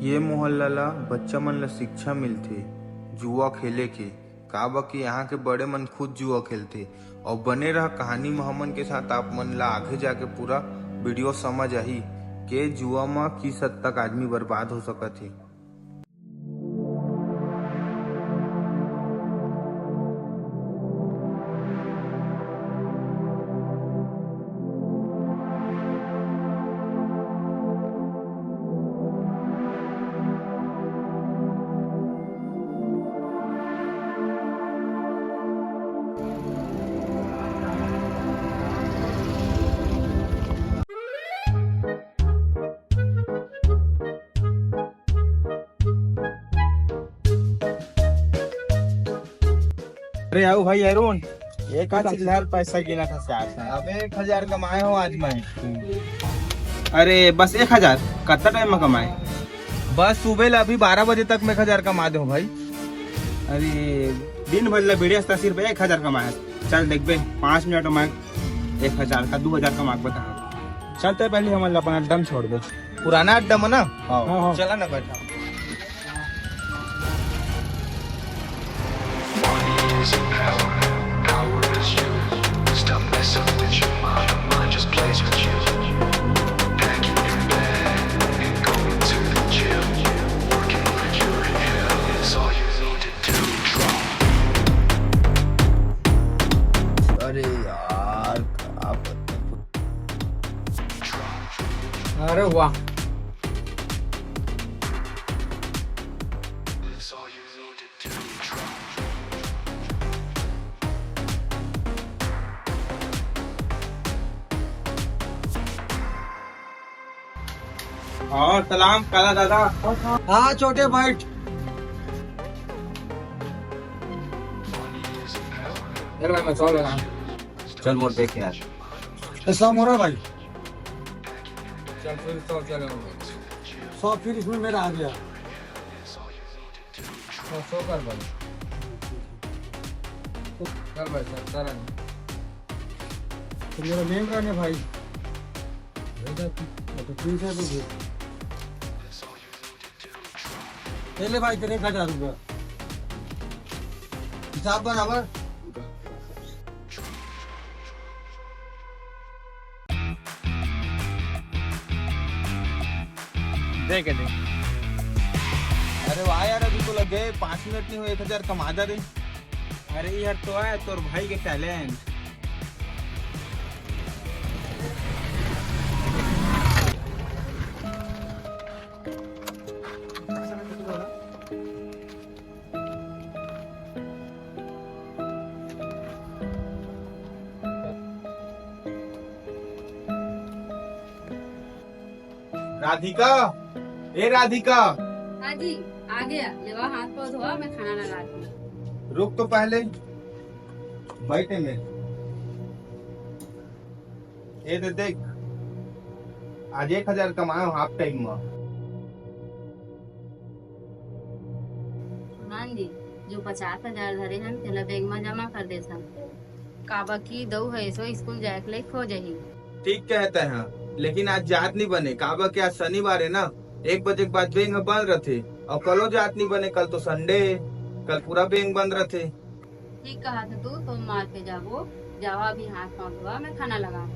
ये मोहल्ला ला बच्चा मन ला शिक्षा मिलथे जुआ खेले के। का बा कि यहाँ के बड़े मन खुद जुआ खेलते। और बने रहा कहानी में हमन के साथ, आप मन ला आगे जाके पूरा वीडियो समझ आही के जुआ में किस हद तक आदमी बर्बाद हो सकत है। अरे आओ भाई अरुण, एक हजार पैसा गिना था साथ। अब 1000 कमाए हो आज मैं। अरे बस 1000? कितना टाइम में कमाए? बस सुबह ला अभी 12 बजे तक मैं 1000 कमा दे भाई। अरे दिन भर ला वीडियो सिर्फ 1000 कमाए। चल देख बे 5 मिनट में 1000 का 2000 कमा के बता। चलते पहले हम अपना अड्डा छोड़ दे। पुराना अड्डा में ना हाँ। चला ना बैठा। अरे यार अरे वाह, और सलाम काला दादा। हाँ छोटे बैठ। भाई मैं सॉल्व लगा। चल मोर देख यार। ऐसा हो रहा भाई। चल फिर तो चलो 100 फिर इसमें मेरा आ गया। 100 कर भाई। कर भाई सर तो मेरा नेम रहने भाई। तो 30 है तो पहले भाई तेरे 1000 रुपया हिसाब बराबर। देख दे। अरे वाह यार, अभी तो लगे 5 मिनट नहीं हुए 1000 कमा दे रे। अरे यार तो है तोर भाई के टैलेंट। राधिका, ए राधिका, हाँ जी आ गया। लेवा हाथ पाँव धोआ, मैं खाना लगाती हूँ। रुक तो पहले बैठे में। ये तो देख, आज 1000 कमाए हो हाफ टाइम में। सुनान जी, जो 50,000 धरे हम तेला बैंक में जमा कर दे सन। काबा की दऊ है सो स्कूल जाए के लिए खो जाही। ठीक कहते हैं, लेकिन आज जात नहीं बने। काबा के आज शनिवार है ना, 1 बजे के बाद बैंक बंद रहते। और कलो जात नहीं बने, कल तो संडे है, कल पूरा बैंक बंद रहते। ठीक कहा था तू, तुम मार के जाबो। जावा भी हाथ पाँव धोआ, मैं खाना लगा।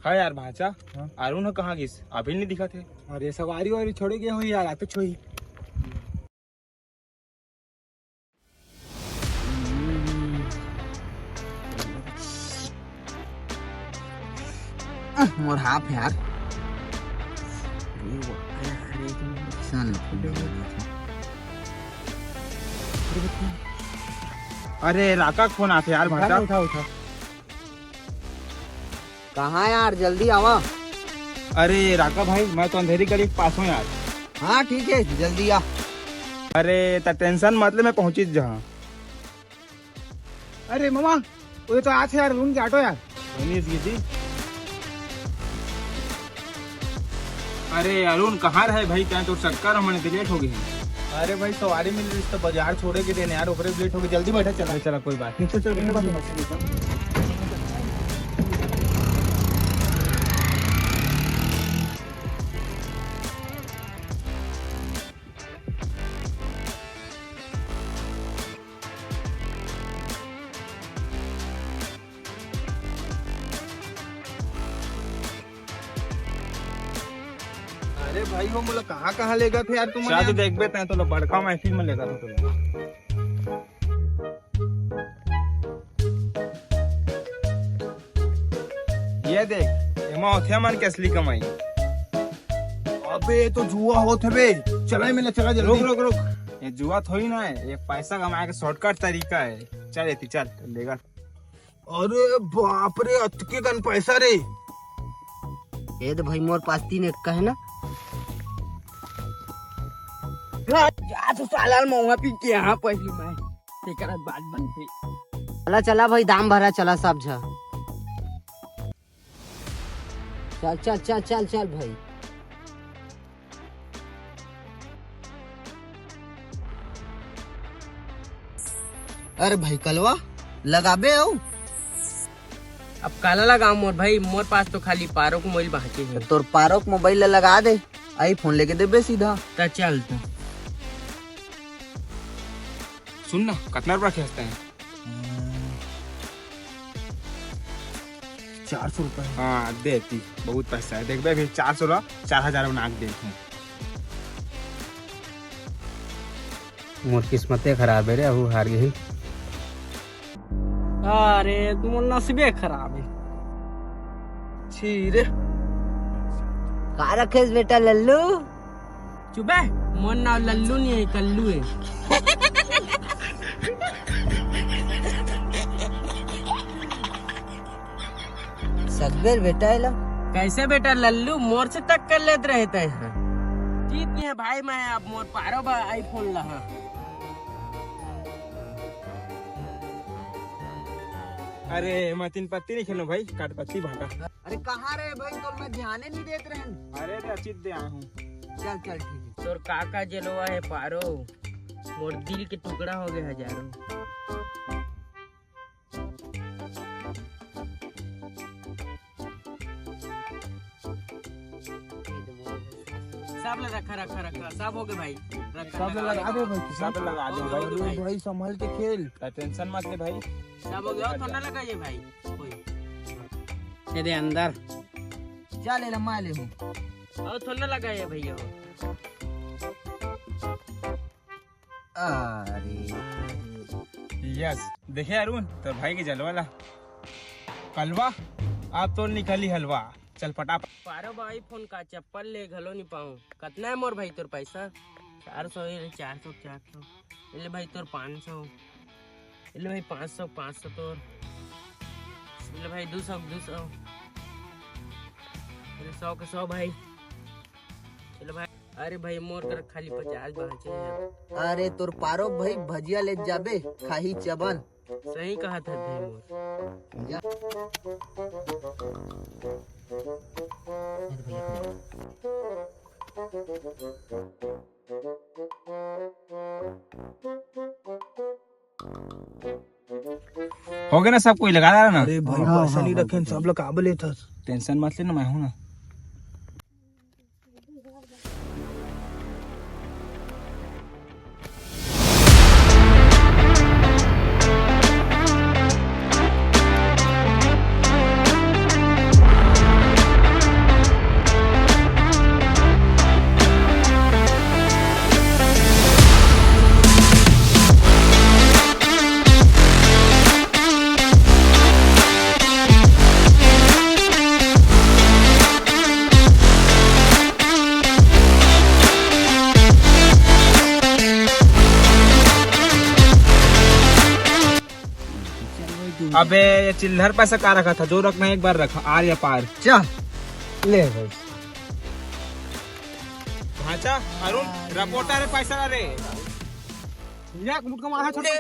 हाँ यार भाचा, अरुण कहाँ गिस? अभी नहीं दिखा थे। अरे सवारी वारी छोड़ गया हुई यार, तो छोई। मोर हाफ यार। अरे राका फोन आते यार भाटा। उठा कहाँ यार, जल्दी आवा। अरे राका भाई मैं तो अंधेरी गली के पास हूँ यार। हाँ ठीक है, जल्दी आ। अरे ता टेंशन मतलब मैं पहुंची जहाँ। अरे मामा वो तो आज यार रूम जाटो यार। अरे अरुण कहाँ रहे भाई, क्या तो चक्कर हमने लेट हो गई है। अरे भाई सवारी मिल रही तो बाजार छोड़े के देने यार, ऊपर लेट हो गई, जल्दी बैठा चला। चला कोई बात नहीं, चल अरे भाई वो बोला कहाँ ले गए थे यार तुम? शादी देख बेते हैं तो बड़का महफिल में लेकर तो ये देख एमा होथे मन के असली कमाई। अबे तो जुआ होते बे, चला मिला चला जल्दी। रुक रुक रुक, ये जुआ थोड़ी ना है, ये पैसा कमाए का शॉर्टकट तरीका है। चल एती चल लेगा। अरे बाप रे, अतके गन पैसा रे। ये तो भाई मोर पास 3 एक का है ना। जा तो साला मौहा पी के यहाँ पहली मैं तेरा बात बनती। चला चला भाई, दाम भरा, चला सब झा। चल चल चल चल चल भाई। अरे भाई कलवा लगाबे आओ। अब काला लगा मोर भाई, मोर पास तो खाली पारो को मोबाइल बाकी है। तोर पारोक मोबाइल लगा दे, आई फोन लेके देबे सीधा। ता चल तो सुन ना कितना रुपया खींचते हैं। 400 रुपए। हाँ देती बहुत पैसा है, देख बे फिर 400 4000 नाक देते हैं। मोर किस्मते खराब है रे, वो हार गई। अरे तुम नसीबे खराब है। छी रे। का रखेस बेटा लल्लू? चुप है, मोर नाम लल्लू नहीं है, कल्लू है। सकबेर बेटा है ला। कैसे बेटा लल्लू, मोर से तक कर लेते रहते हैं। जीत गए हैं भाई, मैं अब मोर पारो बा आईफोन लहा। अरे मैं 3 पत्ती नहीं खेलूं भाई, काट पत्ती भाटा। अरे कहाँ रहे भाई, तो मैं ध्यान नहीं देते रहन। अरे रचित दे आया हूँ। चल चल ठीक है। तोर काका जलवा है पारो, मोर दिल के टुकड़ा हो गए हजारों। सब रखा रखा रखा, सब हो गए भाई। सब लगा दे भाई, सब लगा दो भाई। अरे भाई संभाल के खेल। टेंशन मत ले भाई। सब हो गया, थोड़ा लगाइए भाई। कोई ये दे अंदर, चल लम्मा ले हूँ। और थोड़ा लगाइए भैया। अरे यस देखे अरुण तो भाई के जलवाला कलवा आप तो निकली हलवा। चल पटाप। पारो भाई फोन का चप्पल ले घलो नहीं पाऊँ। कितना है मोर भाई तोर पैसा? 400 है, 400 400। ले भाई तोर 500। ले भाई 500 500 तोर। ले भाई 200 200। ले 100 के 100 भाई। चलो भाई। अरे भाई मोर कर खाली 50 बाचे हैं। अरे तोर पारो भाई भजिया ले जाबे, खाही चबन। सही कहा था भाई मोर। जा। हो गया ना, सब कोई लगा रहा ना। अरे भाई पैसा नहीं रखे, सब लोग काबले था। टेंशन मत लेना, मैं हूँ ना। अबे ये चिल्लर पैसा कहाँ रखा था? जो रखना है एक बार रखा, आर या पार। चल ले भाई। भाचा अरुण रिपोर्टर है पैसा रे। या मुटका मारा छोटे।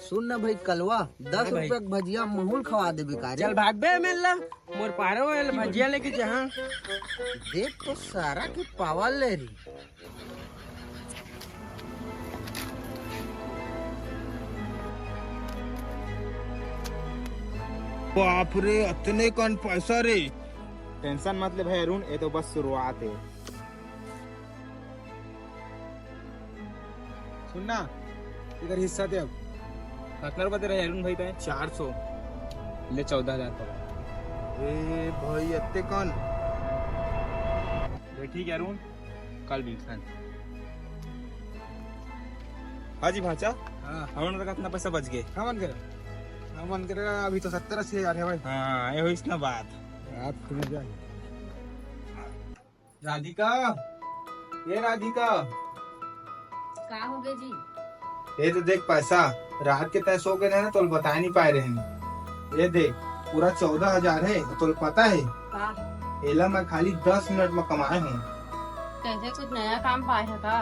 सुन ना भाई कलवा, 10 रुपए का भजिया महूल खवा दे बेकार। चल भाग बे मिल मोर पारो भजिया लेके जहाँ देख तो सारा की पावा ले रही। बाप रे, इतने कौन पैसा रे? टेंशन मत ले भाई अरुण, ये तो बस शुरुआत है। सुनना, इधर हिस्सा दे। अब कितना रुपया दे रहे अरुण भाई? 400 ले 14,000 का। ए भाई इतने कौन? ठीक है अरुण, कल मिलते। हाँ जी भाचा, अरुण का कितना पैसा बच गए? हाँ मन करेगा अभी तो 70-80 हजार है भाई। हाँ ये हुई इसना बात। राधिका, ये राधिका, का हो गए जी? ये तो देख पैसा रात के तय सो के ना तो बता नहीं पाए रहे हैं। ये देख पूरा 14,000 है। तो पता है का एला मैं खाली 10 मिनट में कमाए हूँ। कैसे कुछ नया काम पाए है का?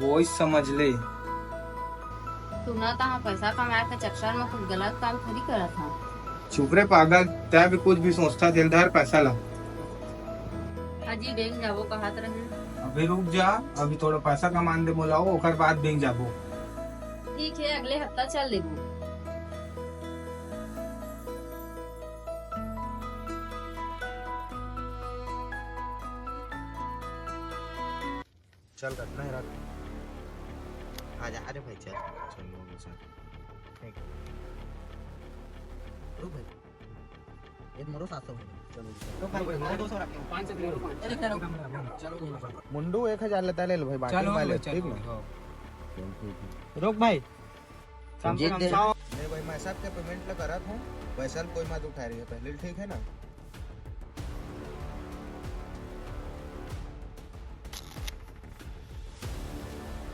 वो ही समझ ले। सुना था पैसा कमाए के चक्कर में कुछ गलत काम थोड़ी करा था। चुप रे पागल, तय भी कुछ भी सोचता दिलदार पैसा ला। अजी बैंक जाबो कहत रहे। अभी रुक जा, अभी थोड़ा पैसा कमान दे बोलाओ, ओकर बाद बैंक जाबो। ठीक है अगले हफ्ता चल लेबो। चल रखना है रात आ जा अरे भाई चल चल लोगे सर। रुक भाई, एक मोरो 700 मुंडू 1,000 लेता ले लो भाई, बाकी वाले ठीक ना। रोक भाई, जीत दे। नहीं भाई, मैं सबके पेमेंट ला करा था, पैसा कोई मत उठा रही है पहले, ठीक है ना?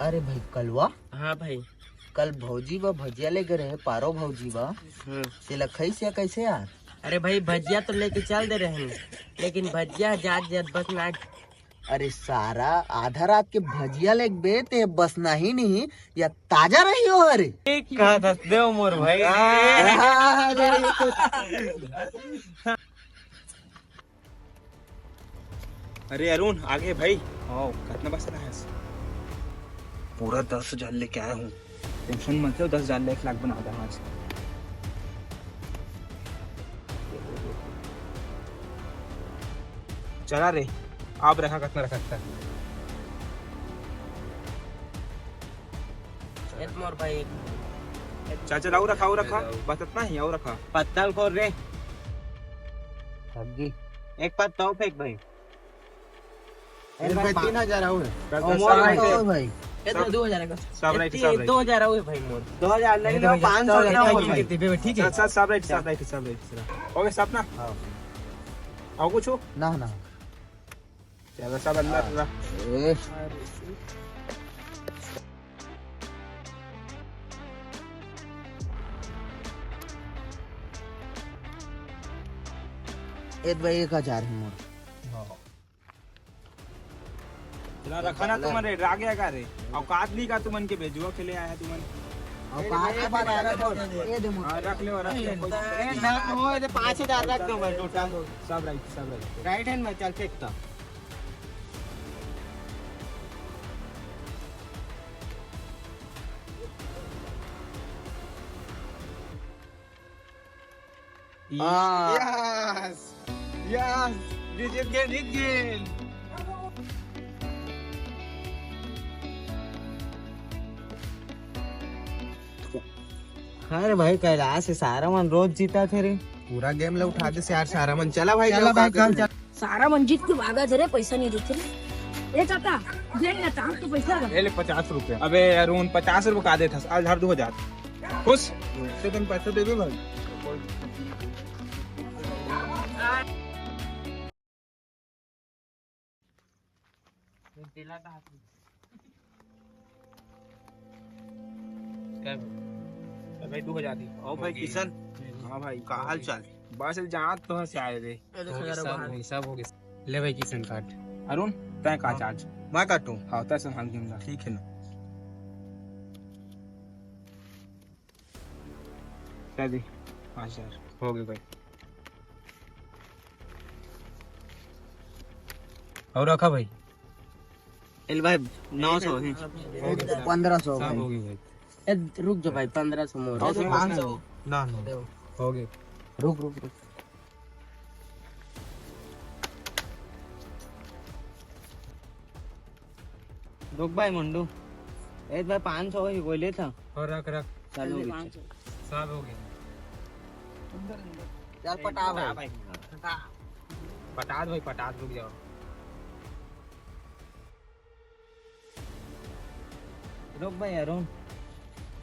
अरे भाई कलवा, हाँ भाई। कल भौजी व भजिया ले गए पारो भौजी व से लखई से कैसे यार? अरे भाई भजिया तो लेके चल दे रहे हैं, लेकिन भजिया जात बस ना। अरे सारा आधा रात के भजिया ले बे ते बस नहीं नहीं या ताजा रही हो। अरे कहा था देव मोर भाई। अरे अरुण आगे भाई। आओ कितना पैसा रहा है? पूरा 10,000 लेके आया हूँ। टेंशन मत लो, 10,000 ले 1 लाख बना दे आज। चला रे, आप रखा कितना रखा था? मोर भाई चाचा लाऊ रखा बस इतना ही। आओ रखा पत्तल को रे सब्जी एक पत्ता फेंक भाई। 3,000 हो भाई। कितना 2,000 का? सब राइट 2,000 हुए भाई मोर। 2000 नहीं 500 ठीक है। सब राइट ओके सब ना। आओ कुछ हो ना ना। चलो सब अंदर रख। एक भाई 1,000 है मोर। चला रखा ना तुम्हारे राग गया का रे। औकात नहीं का तुमन के भेजुआ के लिए आया है तुमन। औकात के बात आ रहा है। ये दे मोर। रख ले। हो 5,000 रख दो भाई टोटल। सब राइट राइट हैंड में चल फेंकता। यस जीत गेल। अरे भाई कैलाश सारा मन रोज जीता थे रे। पूरा गेम ले उठा दे यार सारा मन। चला भाई सारा मंजित के भागा जरे पैसा नहीं देते ए चाचा दे ना काम तो पैसा ले 50 रुपया। अबे अरुण 50 रुपया का दे था आज हर 2,000 खुश से तुम पैसे दे दो भाई। भाई 2000 दी। ओ भाई किशन, हाँ भाई का हाल चाल? बस जहाँ तो से आए थे। सब हो गया। ले भाई किशन कार्ड। अरुण तय का चार्ज। मैं काटूं? हाँ तय से हम दूंगा। ठीक है ना। क्या दी 5000 हो गए भाई। और रखा भाई। एल भाई 900 है 1500 सब हो गए भाई। रुक जा भाई 1500 मोर। 500 ना ना हो गए। रुक रुक भाई मुंडू ए भाई 500 ही कोई ले था। और रख चलो सब हो गए। चल पटा भाई पटात भाई पटात रुक जाओ। रुक भाई अरुण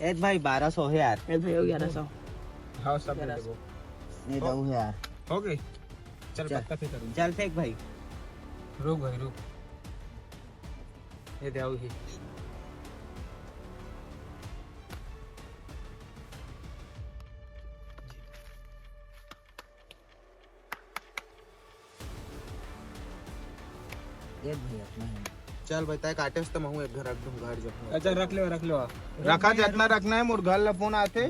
एक भाई 1200 है यार। ए भाई हो 1100 हाँ सब दे दो। नहीं दो है यार। हो गए। चल चल। पत्ता फेंक करूँ। चल फेंक भाई। रुक भाई रुक। ये दे ही। एक भाई अपना है। चल भाई तय काटे तो मैं एक घर रख दूं घर जब अच्छा रख लो। रखा जितना रखना है मोर घर ला फोन आते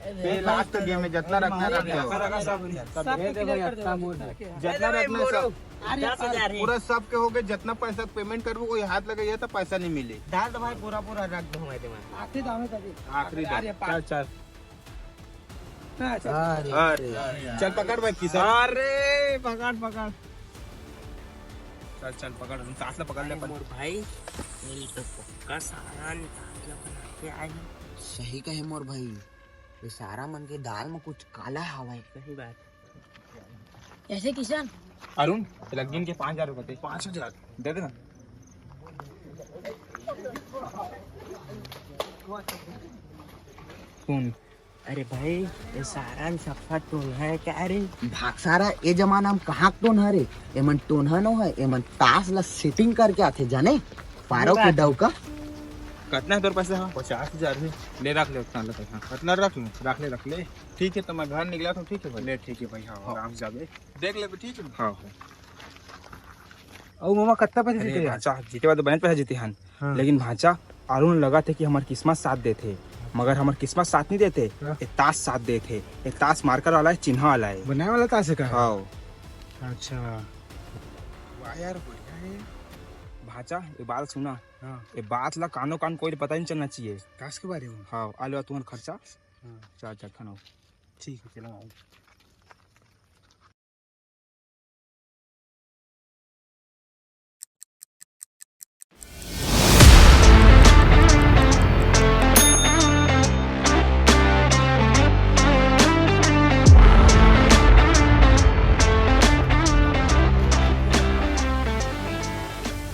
फिर लास्ट गेम में जितना रखना है रख लो। रखा सब सब क्लियर कर दो जितना रखना है सब 10,000 है पूरा सब के हो गए। जितना पैसा पेमेंट करबो कोई हाथ लगे तो पैसा नहीं मिले। डाल दो भाई पूरा रख दो हमारे दिमाग। आखिरी दाम है कभी आखिरी चल चल। अरे चल पकड़ भाई किसान। अरे पकड़। चल पकड़ साथ पकड़ ले अपन। मोर भाई मेरी तो पक्का सारा निकाल के बना के आए हैं। सही कहे मोर भाई ये सारा मन के दाल में कुछ काला हवा है। सही बात। ऐसे किसान अरुण लगिन के 5000 रुपए 5000 दे देना। सुन अरे भाई ये सारा सफा तो है क्या रे? भाग सारा ये जमाना में कहाँ टोन है रे। एमन टोन है नो है एमन ताश ला सेटिंग करके आते जाने पारो के डव का। कितना है तोर पैसा? 50,000 है। ले रख ले उतना ले पैसा। कितना रख लूं? रख ले। ठीक है तो मैं घर निकला तो ठीक है भाई। ले ठीक है भाई। हाँ आराम से जाबे। देख ले ठीक है। हाँ और मामा कितना पैसा अरे जीते? भाचा जीते बाद बहुत पैसा जीते हन। लेकिन भाचा अरुण लगा थे कि हमारी किस्मत साथ देते मगर हमारी किस्मत साथ नहीं देते। एक ताश साथ देते। एक ताश मार्कर वाला है चिन्ह वाला है बनाने वाला ताश का। हाँ अच्छा वाह यार बढ़िया है। भाचा ये बात सुना। हाँ ये बात ला कानो कान कोई पता नहीं चलना चाहिए। ताश के बारे में। हाँ आलू तुम्हारा खर्चा हाँ चार खाना ठीक है चलो।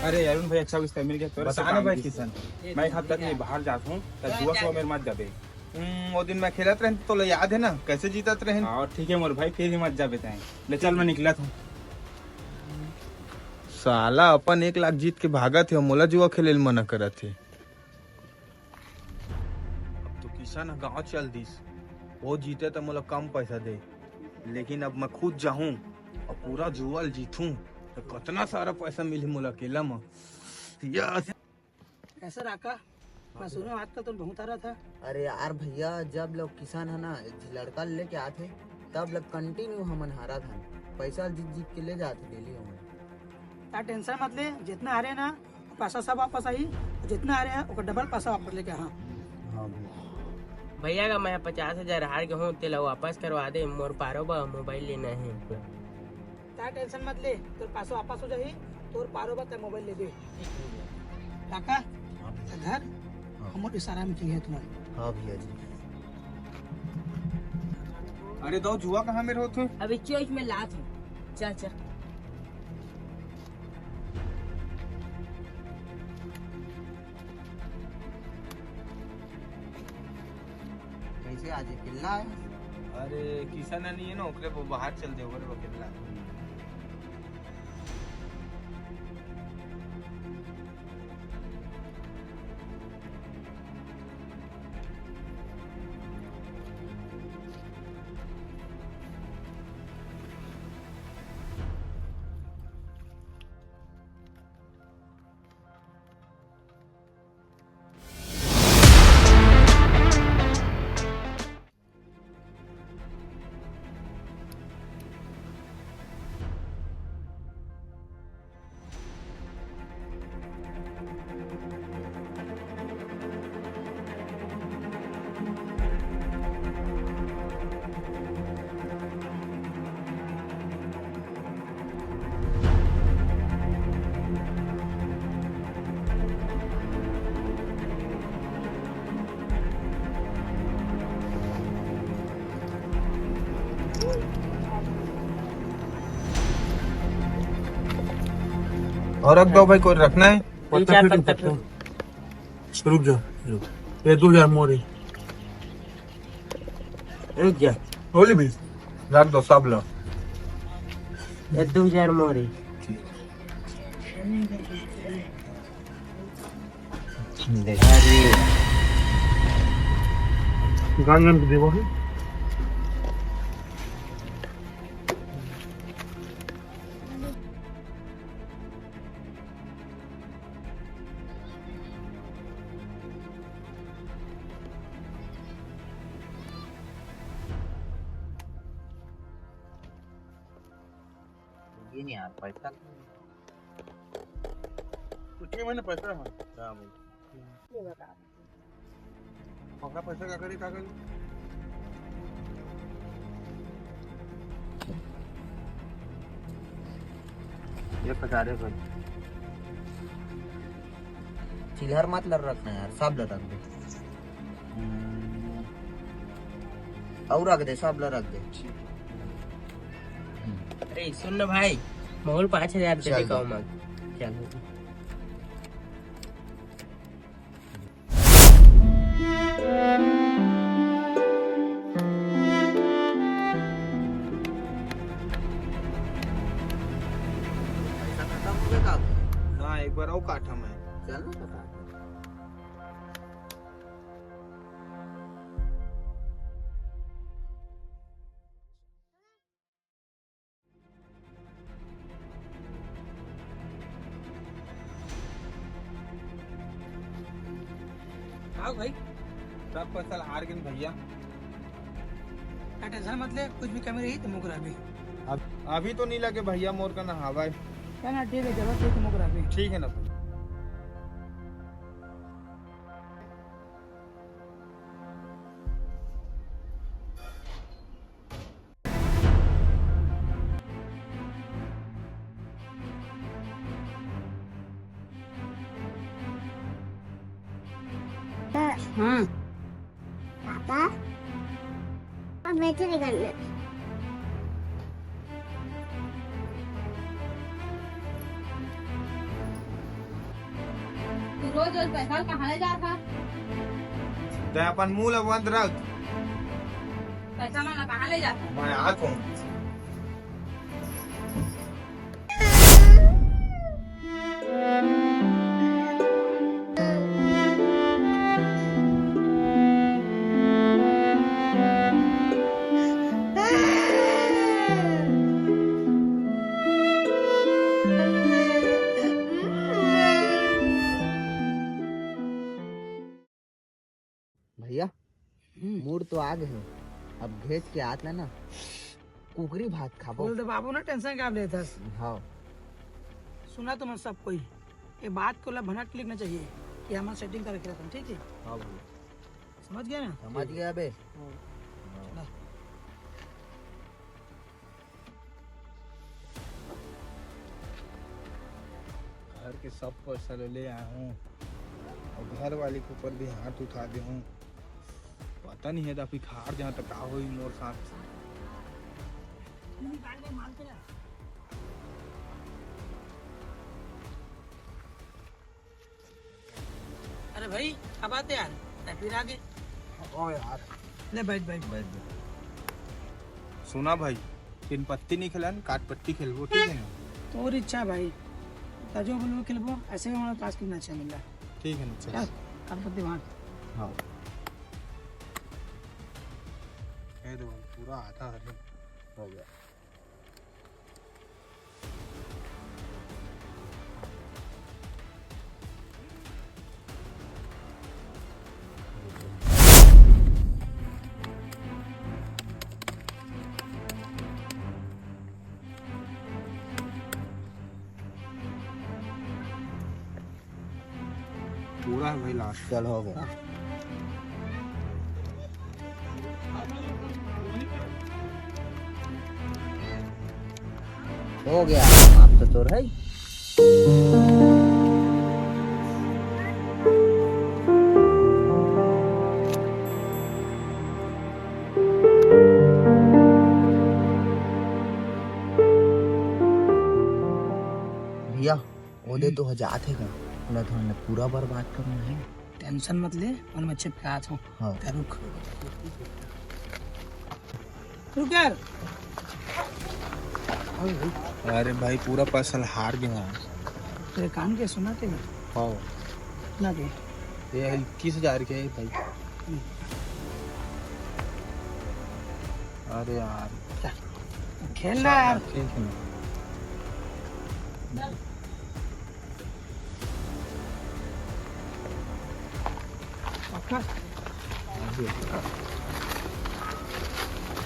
अरे अरुण भाई अच्छा किस्ता मिल गया तो बताना भाई किसान। मैं एक हफ्ते के बाहर जाता हूँ तो जुआ सुआ मेरे मत जाबे। वो दिन मैं खेलत रहे तो याद है ना कैसे जीतत रहे। और ठीक है मोर भाई फिर भी मत जाबे ताए। ले चल मैं निकला था। साला अपन 1 लाख जीत के भागा थे मोला जुआ खेले मना करा थे। अब तो किसान गाँव चल दिस वो जीते तो मोला कम पैसा दे लेकिन अब मैं खुद जाऊं और पूरा जुआ जीतूं तो कितना सारा पैसा मिली मोला अकेला में। यस कैसा रखा मैं सुना आज का तो बहुत आ रहा था। अरे यार भैया जब लोग किसान है ना लड़का लेके आते तब लोग कंटिन्यू हमन हारा था पैसा जीत के ले जाते डेली हम। क्या टेंशन मत ले जितना आ रहे हैं ना पैसा सब वापस आई जितना आ रहे हैं उसका डबल पैसा वापस लेके। हाँ भैया का मैं 50,000 हार के हूँ तेला वापस करवा दे। मोर पारो बा मोबाइल लेना है। क्या टेंशन मत ले तोर पैसा वापस हो जाही तोर पारो बा मोबाइल ले दे। काका घर हम इशारा में चाहिए तुम्हारे। हाँ भैया जी। अरे दो जुआ कहाँ में होते? अभी चोइस में लात हूँ। चल चल कैसे आज किल्ला है? अरे किसान नहीं है ना ओकरे वो बाहर चल दे ओकरे अकेला। और रख दो भाई, कोई रखना है? तीन चार पत्ता तो रुक जा ये 2000 मोरी रुक जा। होली भी रख दो सब लो। ये 2000 मोरी। गांगन को देवो है ये नहीं यार पैसा कुछ नहीं मैंने पैसा है पकड़ा पैसा का करी ये पचारे कर चिल्हर मत लड़ रखना यार, सब लड़ रख दे और रख दे, सब लड़ रख दे। अरे सुन ना भाई, मोल 5000 दे दे कहूँ मत। चल पैसा खत्म हो गया हाँ एक बार और काटा मैं। चल ना पता आओ भाई, सब फसल हार गए भैया। क्या टेंशन मत ले, कुछ भी कमी रही तो मुकरा भी। अभी तो नहीं लगे भैया मोर का नहावा है। क्या ना ठीक है, जरूरत है तो मुकरा भी। ठीक है ना भाई। हाँ पापा अब मैं चले गए। रोज रोज पैसा कहाँ ले जा था? तो अपन मुंह बंद रख। पैसा मैं कहाँ ले जाता? मैं आ हूँ। भैया मूड तो आ गए हो, अब घेच के आत ना कुकरी भात खाबो। बोल दे बाबू ना, टेंशन क्या लेता। हाँ सुना तो मैं सब कोई ये बात को ला भनक लिखना चाहिए कि हमारा सेटिंग करके रखना, ठीक है? हाँ भैया समझ गया ना? समझ गया बे। चला। घर के सब पैसा ले आया हूँ और घर वाले के ऊपर भी हाथ उठा दे हूँ। पता नहीं है अभी खार जहाँ तक आ हुई मोर साथ। अरे भाई क्या बात है यार, फिर आगे ओ यार ले बैठ बैठ। सुना भाई, तीन पत्ती नहीं खेलन, काट पट्टी खेलबो, ठीक है ना? तोर इच्छा भाई, तजो बोलो खेलबो, ऐसे भी हमारा पास कितना अच्छा मिल रहा है। ठीक है ना? चल। चल काटपत्ती वहाँ। हाँ कह दो पूरा आधा हो गया। पूरा है भाई लास्ट। चल हो गया। हो गया, आप तो चोर है। भैया ओदे तो हो जाते का बोला तो हमने पूरा बर्बाद करना है। टेंशन मत ले और मैं चिप का हूँ। हाँ रुक रुक यार। अरे भाई पूरा पैसा हार गया। तेरे कान के सुना के हाँ सुना के ये 21,000 के है भाई। अरे यार खेलना यार। ठीक है पक्का?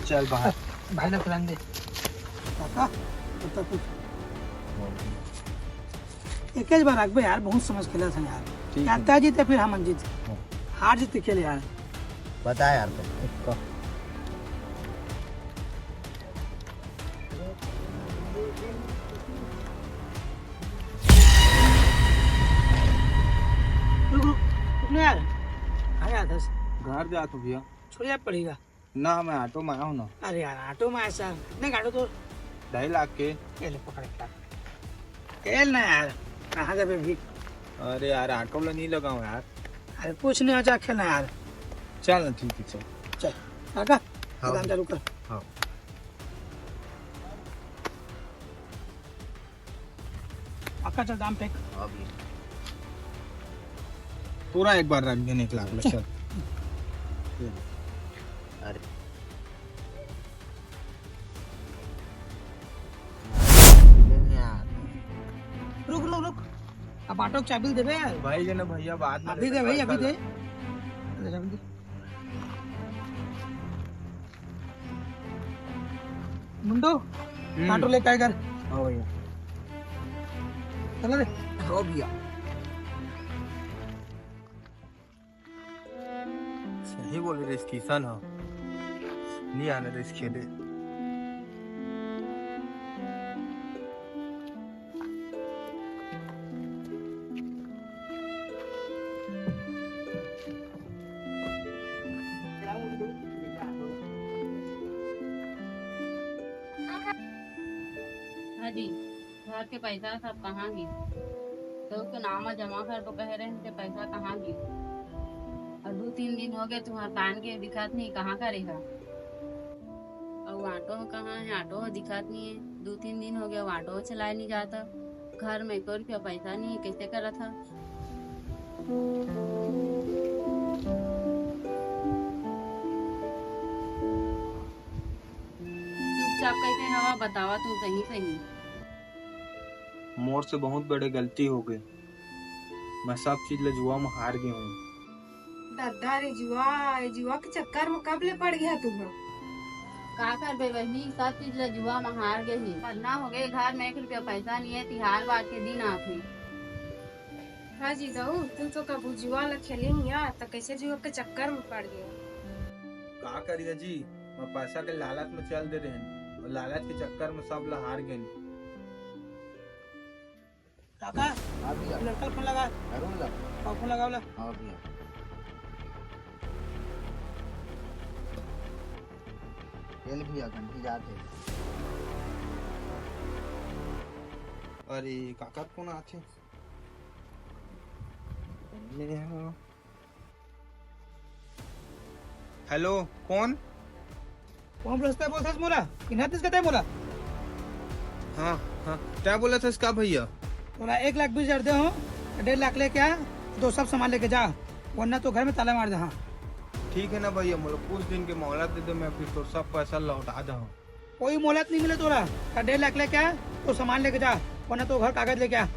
चल बाहर। भाई ना खिलाने दे। पक्का? तब तक कुछ एक ही बार रखबे यार, बहुत समझ खेला था यार। ठीक है। क्या जीते फिर हम जीत, हार जीत खेले यार। बता यार तो रुक रुक रुक यार। आया 10 घर जा तो भैया। छोड़िया पड़ेगा। ना मैं ऑटो में आया हूँ ना। अरे यार ऑटो में ऐसा नहीं, गाड़ो तो 2.5 लाख के। ये ले पकड़ के खेल ना यार। कहाँ जाबे भी? अरे यार ऑटो वाला नहीं लगाऊं यार। अरे कुछ नहीं हो जा, खेलना यार। चल ना ठीक है चल। चल काका हाँ। काम चालू कर। हाँ पक्का चल दाम फेंक। अभी पूरा एक बार रख देने 1 लाख ला, चल। अरे यार रुक रुक रुक, अब ऑटो की चाबी देबे यार। भाई जे ना भैया बाद में अभी दे भाई, अभी दे। अभी दे। मुंडो ऑटो लेके आए घर। हाँ भैया। चला दे। हो भैया। सही बोले रे, किसान हो नहीं आने रे इस खेले। हाजी घर के पैसा सब कहाँ गई? तो के नामा जमा कर तो कह रहे हैं कि पैसा कहाँ गई? और 2-3 दिन हो गए तुम्हारे कान के दिखात नहीं, कहाँ का रहेगा? और ऑटो कहाँ है? ऑटो दिखात नहीं है। 2-3 दिन हो गए ऑटो चलाए नहीं जाता। घर में 1 रुपया पैसा नहीं है, कैसे करा था? चुपचाप कैसे हवा बतावा तुम सही सही। मोर से बहुत बड़े गलती हो गई। मैं सब चीज जुआ में हार गया हूँ। दादा रे जुआ के चक्कर में कब ले पड़ गया तुम? का कर बे वही सब चीज ला जुआ में हार गई। पन्ना हो गए घर में 1 रुपया पैसा नहीं है। तिहार बात के दिन आते। हाँ जी जाऊ, तुम तो कबू जुआ ला खेले नहीं यार, तो कैसे जुआ के चक्कर में पड़ गए? का करिए जी, मैं पैसा के लालच में चल दे रहे हैं और लालच के चक्कर में सब ला हार गए। काका हाँ भैया। लड़का फोन लगा। अरुण ला। फोन लगा बोला। हाँ भैया। खेल भैया घंटी जाते। अरे काका कौन आथे? हेलो कौन? कौन रास्ता बोलता है मोला? किन्हा तिस कहते मोला? हाँ हाँ क्या बोला था इसका भैया? बोला 1,20,000 दे हो, 1.5 लाख लेके आ, तो सब सामान लेके जा, वरना तो घर में ताला मार दे। हाँ ठीक है ना भैया, मुझे कुछ दिन के मोहलत दे दे, मैं फिर तो सब पैसा लौटा दूँ। कोई मोहलत नहीं मिले तोरा। 1.5 लाख लेके आ तो सामान लेके जा, वरना तो घर कागज लेके आ।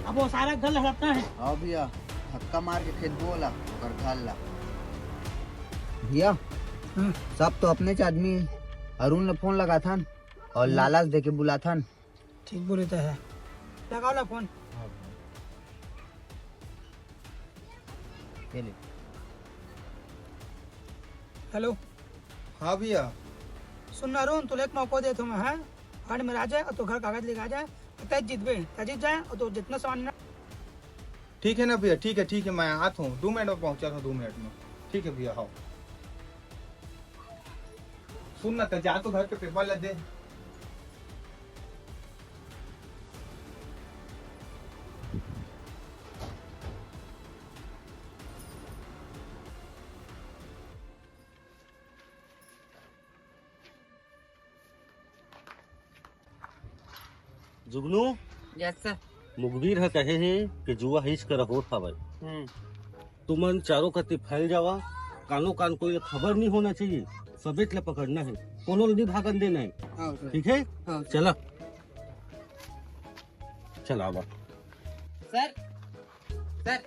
अब वो सारा घर लड़ता है। हाँ भैया, धक्का मार के खेत बोला और घर ला। भैया सब तो अपने च आदमी है। अरुण ने फोन लगा था और लालच दे के बुला था। ठीक बोले तो है। लगाओ ला फोन। हेलो हाँ भैया। सुन अरुण, तुले एक मौका दे तुम्हें है, फंड में आ जाए और तो घर कागज लेके आ जाए, तय जीतबे, तय जीत जाए और तो जितना सामान ना। ठीक है ना भैया, ठीक है मैं आता हूँ 2 मिनट में पहुँचा था 2 मिनट में। ठीक है भैया। हाँ सुन ना तो जा तो घर के पेपर ला दे। जुगनू यस सर। मुखबिर है कहे है कि जुआ हिच कर होत हवे। तुमन चारों कति फैल जावा, कानो कान कोई खबर नहीं होना चाहिए, सबेट ले पकड़ना है, कोनो नहीं भागन देना है, ठीक है? चला चला आवा। सर सर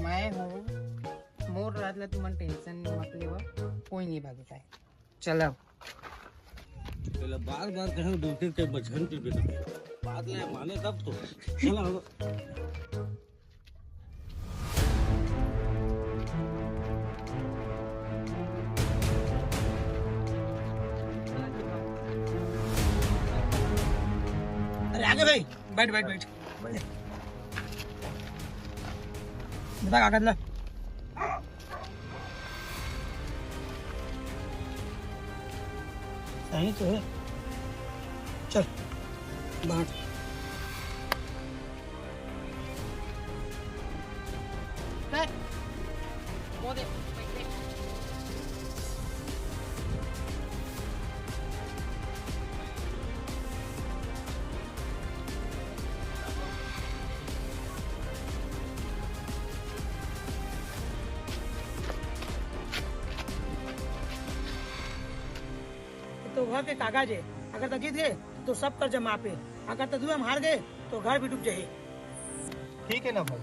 मैं हूँ, मोर रात ला तुम टेंशन मत लेवा, कोई नहीं भागता है। चलो पहले बार बार कहे दूसरे के बचन के बिना बात ले माने तब तो चला आवा। अरे आगे भाई, बैठ बैठ बैठ। बता कागज ला। सही तो है, चल बाहर। सर वो दे पैसे। तो घर के कागज है, अगर तो जीत गए तो सब कर्ज माफे, अगर तो दुआ में हार गए तो घर भी डूब जाए। ठीक है ना भाई?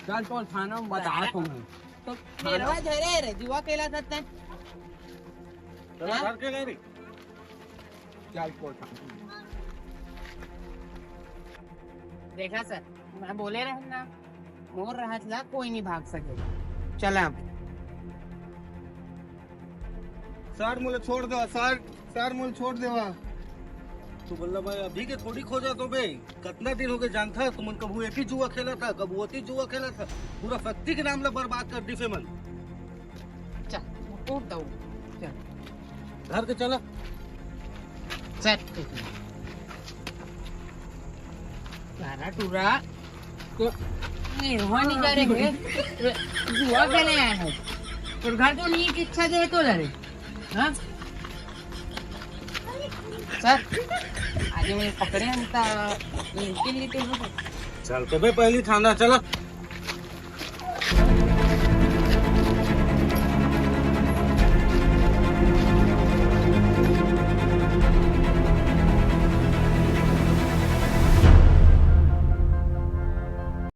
चल तो थाना में बता तुम्हें तो मेरा धरे रे जुआ केला सकते हैं। चला घर के ले रे। चल कोई देखा सर, मैं बोले रहे ना, मोर रहत ला कोई नहीं भाग सकेगा। चला सर मुझे छोड़ दो सर, सर मुझे छोड़ देवा। तो बोला भाई अभी के थोड़ी खोजा तो बे, कितना दिन हो गए जानता तुमन कबू एक ही जुआ खेला था, कबू होती जुआ खेला था, पूरा फैक्ट्री के नाम ला बर्बाद कर दी फेमन। चल उठ दो, चल घर के चला। सर सारा टूरा तो निर्वा नहीं करेंगे, जुआ खेले आए हैं और घर तो नहीं की इच्छा दे तो लड़े। हाँ सर आज मैं पकड़े हम ता लिटिल लिटिल चल के बे पहली थाना चला।